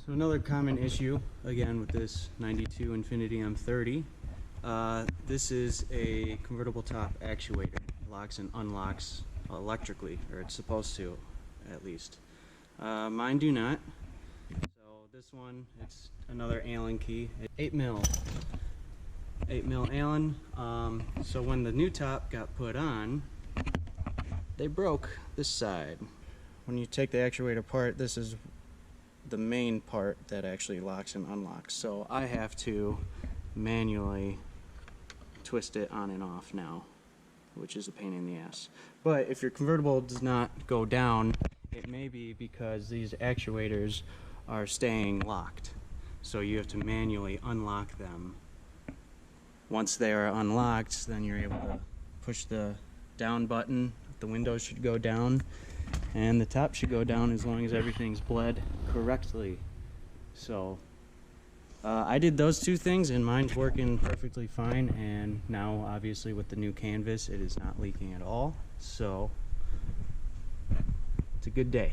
So another common issue, again with this 92 Infiniti M30, this is a convertible top actuator. It locks and unlocks electrically, or it's supposed to, at least. Mine do not. So this one, it's another Allen key, 8mm Allen. So when the new top got put on, they broke this side. When you take the actuator apart, this is the main part that actually locks and unlocks. So I have to manually twist it on and off now, which is a pain in the ass. But if your convertible does not go down, it may be because these actuators are staying locked. So you have to manually unlock them. Once they are unlocked, then you're able to push the down button. The windows should go down, and the top should go down as long as everything's bled correctly. So I did those two things and mine's working perfectly fine, and now obviously with the new canvas it is not leaking at all, so it's a good day.